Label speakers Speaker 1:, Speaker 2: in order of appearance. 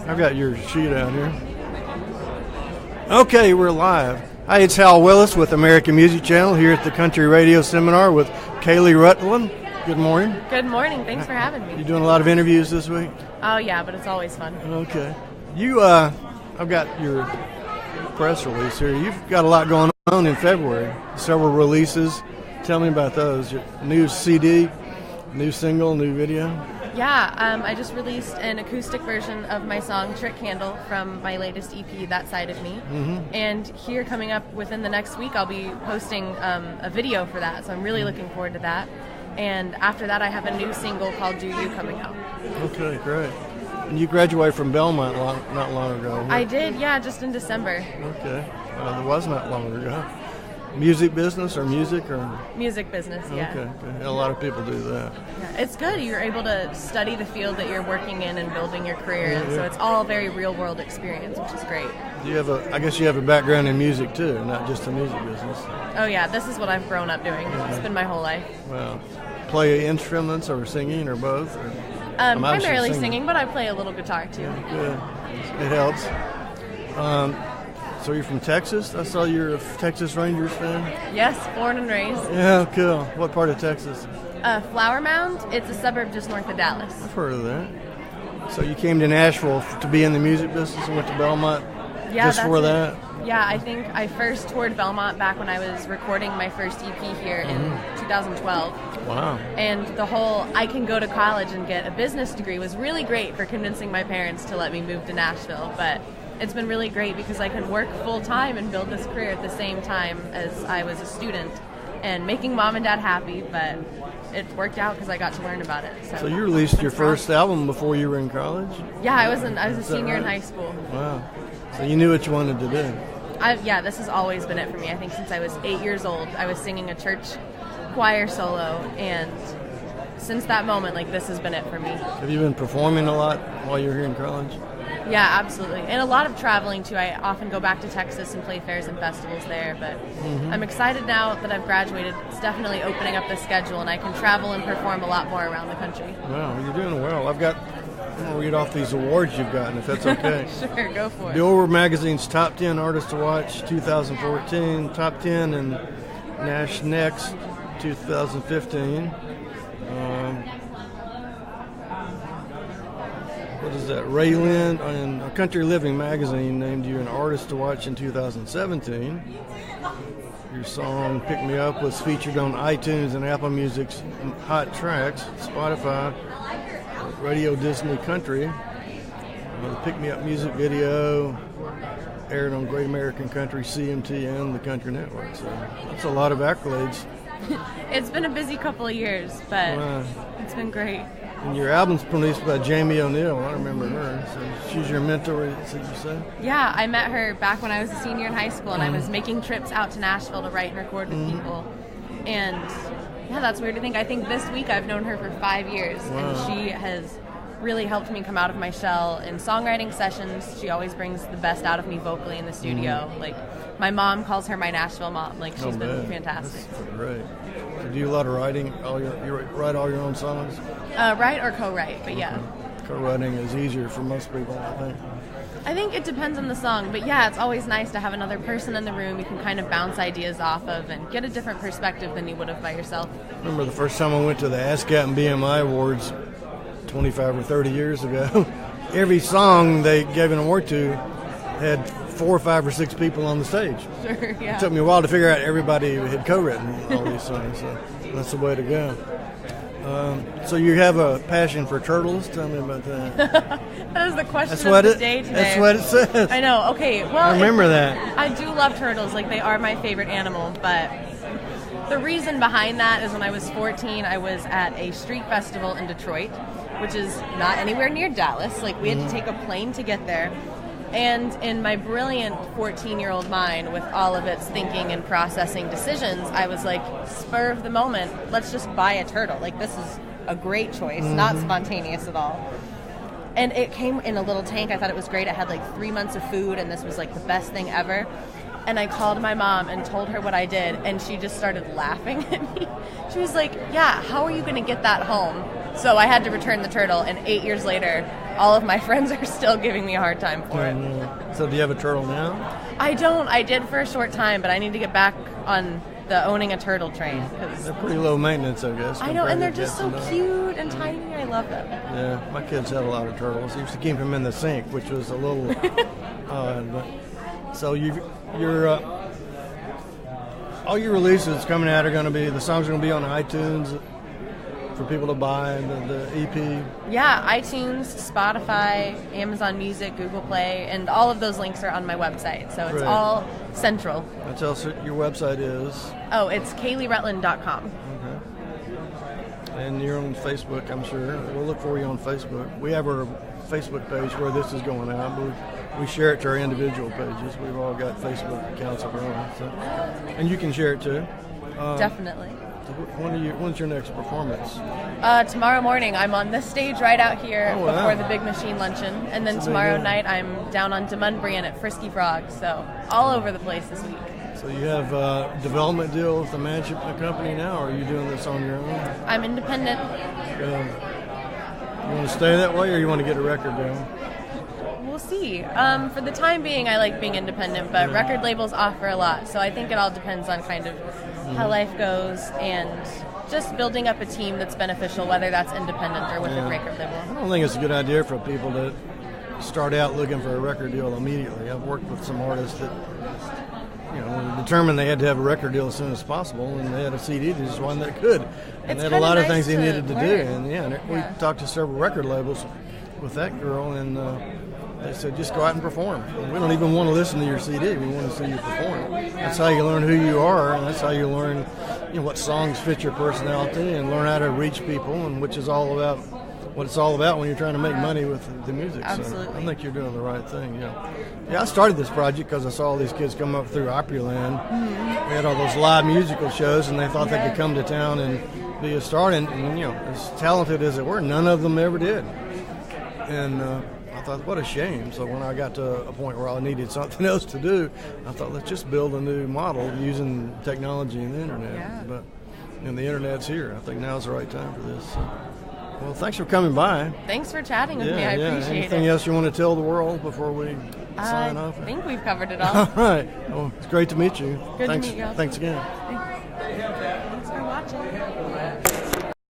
Speaker 1: I've got your sheet out here. Okay, we're live. Hi, it's Hal Willis with American Music Channel here at the Country Radio Seminar with Kaylee Rutland. Good morning.
Speaker 2: Good morning. Thanks for having me.
Speaker 1: You doing a lot of interviews this week?
Speaker 2: Oh, yeah, but it's always fun.
Speaker 1: Okay. I've got your press release here. You've got a lot going on in February. Several releases. Tell me about those. Your new CD, new single, new video.
Speaker 2: Yeah, I just released an acoustic version of my song Trick Candle from my latest EP, That Side of Me. Mm-hmm. And here coming up within the next week, I'll be posting a video for that. So I'm really looking forward to that. And after that, I have a new single called Do You coming out.
Speaker 1: Okay, great. And you graduated from Belmont not long ago. Right?
Speaker 2: I did, yeah, just in December.
Speaker 1: Okay. Well, it was not long ago. Music business or music or?
Speaker 2: Music business, yeah.
Speaker 1: Okay. A lot of people do that.
Speaker 2: Yeah, it's good. You're able to study the field that you're working in and building your career in. So it's all very real world experience, which is great.
Speaker 1: I guess you have a background in music too, not just the music business.
Speaker 2: Oh yeah, this is what I've grown up doing. It's been my whole life.
Speaker 1: Well, play instruments or singing or both? Or?
Speaker 2: Primarily singing, but I play a little guitar too.
Speaker 1: Good. It helps. So you're from Texas? I saw you're a Texas Rangers fan.
Speaker 2: Yes, born and raised.
Speaker 1: Yeah, cool. What part of Texas?
Speaker 2: Flower Mound. It's a suburb just north of Dallas.
Speaker 1: I've heard of that. So you came to Nashville to be in the music business and went to Belmont just for that?
Speaker 2: Yeah, I think I first toured Belmont back when I was recording my first EP here in 2012.
Speaker 1: Wow.
Speaker 2: And the whole I can go to college and get a business degree was really great for convincing my parents to let me move to Nashville. But it's been really great because I can work full-time and build this career at the same time as I was a student and making mom and dad happy, but it worked out because I got to learn about it. So
Speaker 1: you released your first album before you were in college?
Speaker 2: Yeah, I was a senior in high school.
Speaker 1: Wow. So you knew what you wanted to do?
Speaker 2: This has always been it for me. I think since I was 8 years old, I was singing a church choir solo, and since that moment, this has been it for me.
Speaker 1: Have you been performing a lot while you were here in college?
Speaker 2: Yeah, absolutely. And a lot of traveling, too. I often go back to Texas and play fairs and festivals there, but I'm excited now that I've graduated. It's definitely opening up the schedule, and I can travel and perform a lot more around the country.
Speaker 1: Wow, you're doing well. I'm going to read off these awards you've gotten, if that's okay.
Speaker 2: Sure, go for it.
Speaker 1: Billboard Magazine's Top 10 Artists to Watch 2014, Top 10 in Nash Next 2015. What is that? Ray Lynn and Country Living magazine named you an artist to watch in 2017. Your song "Pick Me Up" was featured on iTunes and Apple Music's Hot Tracks, Spotify, Radio Disney Country. The "Pick Me Up" music video aired on Great American Country, CMT, and the Country Network. So that's a lot of accolades.
Speaker 2: It's been a busy couple of years, but it's been great.
Speaker 1: And your album's produced by Jamie O'Neill. I remember her. So she's your mentor, you said?
Speaker 2: Yeah, I met her back when I was a senior in high school, and I was making trips out to Nashville to write and record with people. And yeah, that's weird to think. I think this week I've known her for 5 years, and she has really helped me come out of my shell in songwriting sessions. She always brings the best out of me vocally in the studio. My mom calls her my Nashville mom. She's been fantastic.
Speaker 1: That's great. So do you do a lot of writing? You write all your own songs?
Speaker 2: Write or co-write, but yeah.
Speaker 1: Co-writing is easier for most people, I think.
Speaker 2: I think it depends on the song, but yeah, it's always nice to have another person in the room you can kind of bounce ideas off of and get a different perspective than you would have by yourself.
Speaker 1: I remember the first time I went to the ASCAP and BMI Awards 25 or 30 years ago. Every song they gave an award to had 4 or 5 or 6 people on the stage.
Speaker 2: Sure, yeah.
Speaker 1: It took me a while to figure out everybody who had co-written all these songs, so that's the way to go. So you have a passion for turtles? Tell me about that.
Speaker 2: That is the question of the day today.
Speaker 1: That's what it says.
Speaker 2: I know. Okay, well,
Speaker 1: I remember that.
Speaker 2: I do love turtles. They are my favorite animal, but the reason behind that is when I was 14, I was at a street festival in Detroit, which is not anywhere near Dallas. We had to take a plane to get there. And in my brilliant 14-year-old mind, with all of its thinking and processing decisions, I was spur of the moment, let's just buy a turtle. This is a great choice, not spontaneous at all. And it came in a little tank. I thought it was great. It had 3 months of food, and this was the best thing ever. And I called my mom and told her what I did, and she just started laughing at me. She was like, yeah, how are you going to get that home? So I had to return the turtle, and 8 years later, all of my friends are still giving me a hard time for it.
Speaker 1: So do you have a turtle now?
Speaker 2: I don't. I did for a short time, but I need to get back on the owning a turtle train.
Speaker 1: They're pretty low maintenance, I guess.
Speaker 2: I know, and they're just so cute and tiny. I love them.
Speaker 1: Yeah, my kids had a lot of turtles. They used to keep them in the sink, which was a little odd. But so you're all your releases coming out are going to be, the songs are going to be on iTunes for people to buy, the EP.
Speaker 2: Yeah, iTunes, Spotify, Amazon Music, Google Play, and all of those links are on my website. So it's all central.
Speaker 1: That's also your website is?
Speaker 2: Oh, it's KayleeRutland.com.
Speaker 1: Okay. And you're on Facebook, I'm sure. We'll look for you on Facebook. We have our Facebook page where this is going out, but we share it to our individual pages. We've all got Facebook accounts of our own. So. And you can share it too.
Speaker 2: Definitely.
Speaker 1: When's your next performance?
Speaker 2: Tomorrow morning. I'm on this stage right out here before the Big Machine Luncheon. And then tomorrow night I'm down on Dunmunbrian at Frisky Frog. So all over the place this week.
Speaker 1: So you have a development deal with the management company now, or are you doing this on your own?
Speaker 2: I'm independent.
Speaker 1: You want to stay that way, or you want to get a record deal?
Speaker 2: We'll see. For the time being, I like being independent, but record labels offer a lot. So I think it all depends on kind of how life goes and just building up a team that's beneficial, whether that's independent or with a record label.
Speaker 1: I don't think it's a good idea for people to start out looking for a record deal immediately. I've worked with some artists that determined they had to have a record deal as soon as possible, and they had a CD, they just one that could. And they had a lot of things they needed to do. And we talked to several record labels with that girl, and they said, just go out and perform. We don't even want to listen to your CD. We want to see you perform. That's how you learn who you are, and that's how you learn what songs fit your personality, and learn how to reach people, and which is all about what it's all about when you're trying to make money with the music.
Speaker 2: Absolutely.
Speaker 1: So I think you're doing the right thing. Yeah, I started this project because I saw all these kids come up through Opryland. We had all those live musical shows, and they thought they could come to town and be a star. And as talented as they were, none of them ever did. And I thought, what a shame. So when I got to a point where I needed something else to do, I thought, let's just build a new model using technology and the internet.
Speaker 2: Yeah.
Speaker 1: And the internet's here. I think now's the right time for this. So. Well, thanks for coming by.
Speaker 2: Thanks for chatting with me. I appreciate
Speaker 1: Anything else you want to tell the world before we sign off?
Speaker 2: I think we've covered it all.
Speaker 1: All right. Well, it's great to meet you.
Speaker 2: Good to meet you.
Speaker 1: Thanks again.
Speaker 2: Thanks.